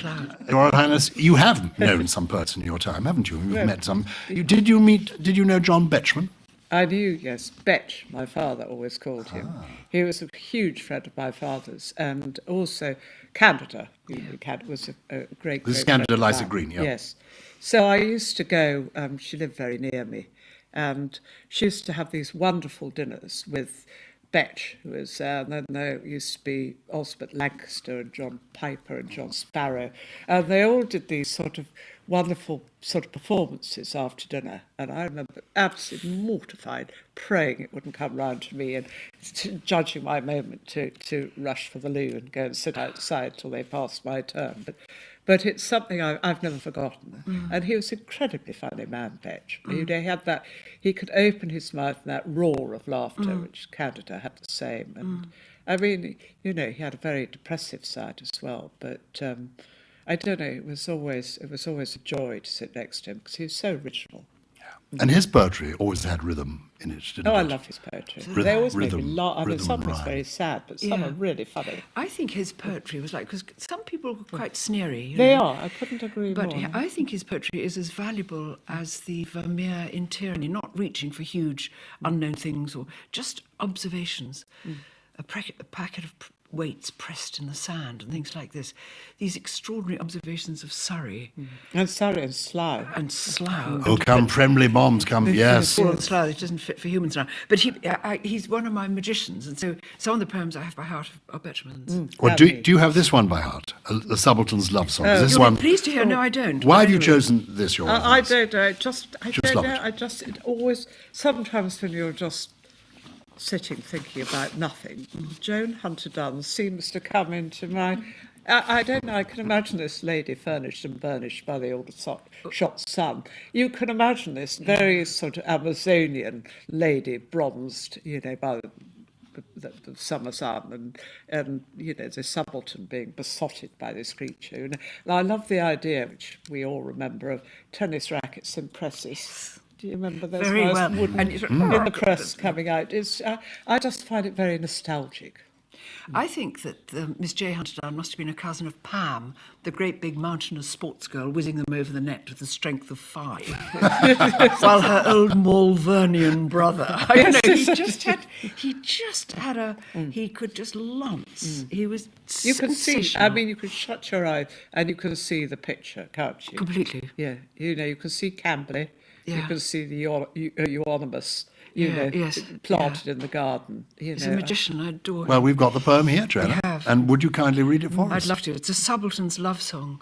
cloud. Your Royal Highness, you have known some poets in your time, haven't you? You've met some. Did you know John Betjeman? I knew, yes, Betch, my father always called him. He was a huge friend of my father's, and also Canada. Canada was a great This is friend Canada of Liza mine. Green, yeah. Yes. So I used to go, she lived very near me, and she used to have these wonderful dinners with Betch, who was, then there used to be Osbert Lancaster and John Piper and John Sparrow, and they all did these sort of wonderful sort of performances after dinner, and I remember absolutely mortified, praying it wouldn't come round to me, and judging my moment to rush for the loo and go and sit outside till they passed my turn. But it's something I've never forgotten. And he was an incredibly funny man, Betch. You know, he had that, he could open his mouth and that roar of laughter, which Canada had the same. And I mean, you know, he had a very depressive side as well. But I don't know, it was always a joy to sit next to him because he was so original. And his poetry always had rhythm in it, didn't it? I love his poetry. They always make me laugh. I mean, some and is rhyme. very sad, but some are really funny. I think his poetry was like, because some people were quite sneery. You They know. are. I couldn't agree But more. I think his poetry is as valuable as the Vermeer in Tyranny, not reaching for huge unknown things or just observations. A packet of weights pressed in the sand and things like this. These extraordinary observations of Surrey. And Surrey and Slough. And Slough. Oh, come friendly bombs, come, yes. Well, Slough, it doesn't fit for humans now. But he's one of my magicians, and so some of the poems I have by heart are Betjeman's. Well, do you have this one by heart? The Subaltern's Love Song. Is this You'll one? be pleased to hear, no, I don't. Why have you Anyway. chosen this, Your Royal I Highness? don't know. I don't love know. it. It always, sometimes when you're just sitting thinking about nothing, Joan Hunter Dunn seems to come into my... I don't know, I can imagine this lady furnished and burnished by the Aldershot Sun. You can imagine this very sort of Amazonian lady, bronzed, you know, by the summer sun, and you know, the subaltern being besotted by this creature. You know? And I love the idea, which we all remember, of tennis rackets and presses. Do you remember those Very nice well. wooden And in the press coming out? I just find it very nostalgic. I think that Miss J. Hunter Dunn must have been a cousin of Pam, the great big mountainous sports girl, whizzing them over the net with the strength of 5, while her old Malvernian brother, I don't know, he could just lance. He was You can see, sensational. I mean, you can shut your eye and you can see the picture, can't you? Completely. Yeah, you know, you can see Camberley, you Yeah. can see the euonymus, you Yeah, know, yes, planted in the garden. You He's know. a magician, I adore him. Well, we've got the poem here, Joanna. We have. And would you kindly read it for us? I'd love to. It's a subaltern's love song.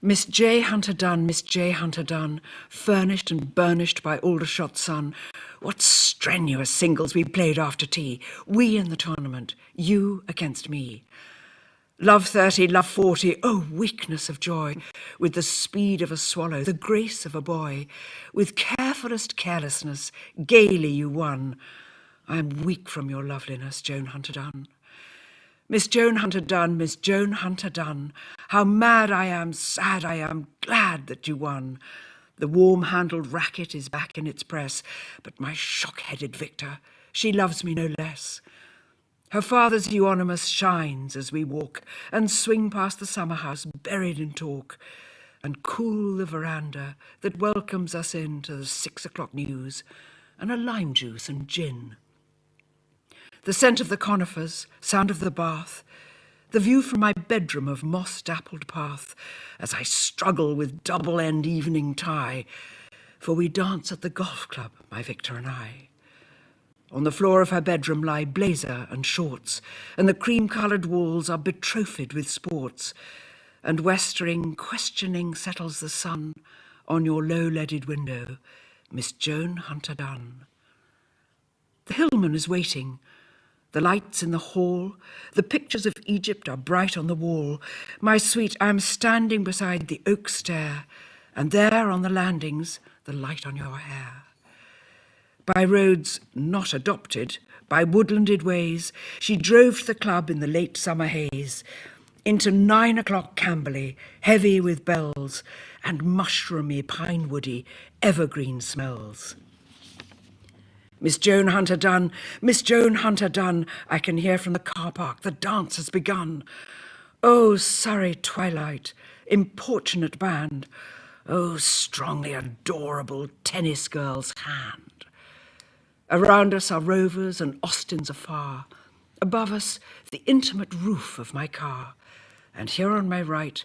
Miss J. Hunter Dunn, Miss J. Hunter Dunn, furnished and burnished by Aldershot Sun. What strenuous singles we played after tea. We in the tournament, you against me. Love 30, love 40, oh, weakness of joy, with the speed of a swallow, the grace of a boy. With carefulest carelessness, gaily you won. I am weak from your loveliness, Joan Hunter Dunn. Miss Joan Hunter Dunn, Miss Joan Hunter Dunn, how mad I am, sad I am, glad that you won. The warm-handled racket is back in its press, but my shock-headed victor, she loves me no less. Her father's euonymus shines as we walk and swing past the summer house buried in talk and cool the veranda that welcomes us into the 6 o'clock news and a lime juice and gin. The scent of the conifers, sound of the bath, the view from my bedroom of moss-dappled path as I struggle with double-end evening tie, for we dance at the golf club, my Victor and I. On the floor of her bedroom lie blazer and shorts, and the cream-coloured walls are betrothed with sports, and westering, questioning settles the sun on your low-leaded window, Miss Joan Hunter Dunn. The hillman is waiting, the lights in the hall, the pictures of Egypt are bright on the wall. My sweet, I am standing beside the oak stair, and there on the landings, the light on your hair. By roads not adopted, by woodlanded ways, she drove to the club in the late summer haze, into 9 o'clock Camberley, heavy with bells, and mushroomy, pine-woody, evergreen smells. Miss Joan Hunter Dunn, Miss Joan Hunter Dunn, I can hear from the car park, the dance has begun. Oh, Surrey twilight, importunate band, oh, strongly adorable tennis girl's hand. Around us are rovers and Austins afar, above us the intimate roof of my car, and here on my right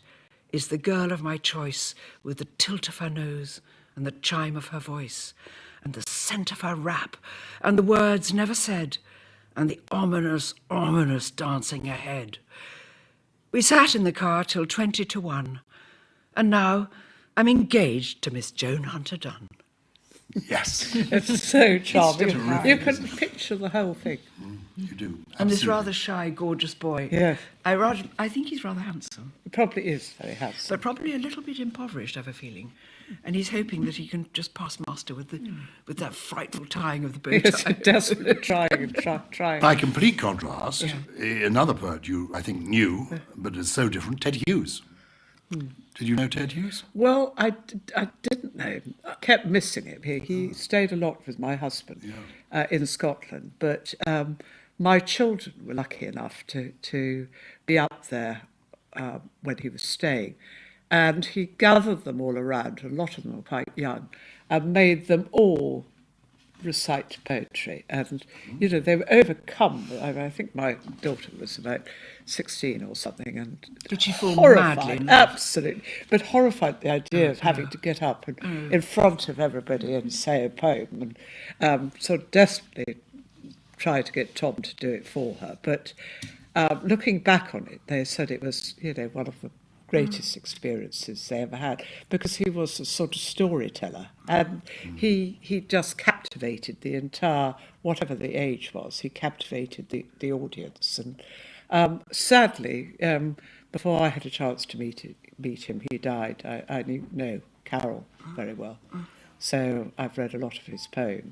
is the girl of my choice with the tilt of her nose and the chime of her voice and the scent of her wrap and the words never said and the ominous, ominous dancing ahead. We sat in the car till 20 to 1, and now I'm engaged to Miss Joan Hunter Dunn. Yes, It's so charming. terrific, You can isn't it? picture the whole thing. you do. And this absolutely. rather shy, gorgeous boy. Yes. I think he's rather handsome, It probably is very handsome. but probably a little bit impoverished, I have a feeling. And he's hoping that he can just pass muster with that frightful tying of the bow Yes, tie. desperately trying and trying. By complete contrast, another poet you, I think, knew, but is so different, Ted Hughes. Did you know Ted Hughes? Well, I didn't know him. I kept missing him. He stayed a lot with my husband in Scotland, but my children were lucky enough to be up there when he was staying. And he gathered them all around, a lot of them were quite young, and made them all recite poetry. And, you know, they were overcome. I think my daughter was about 16 or something. And Did she fall horrified, madly in love? absolutely. But horrified at the idea of having to get up and in front of everybody and say a poem. And sort of desperately tried to get Tom to do it for her. But looking back on it, they said it was, you know, one of the greatest experiences they ever had, because he was a sort of storyteller, and he just captivated the entire, whatever the age was, he captivated the audience. And sadly, before I had a chance to meet him, he died. I know Carol very well, so I've read a lot of his poems.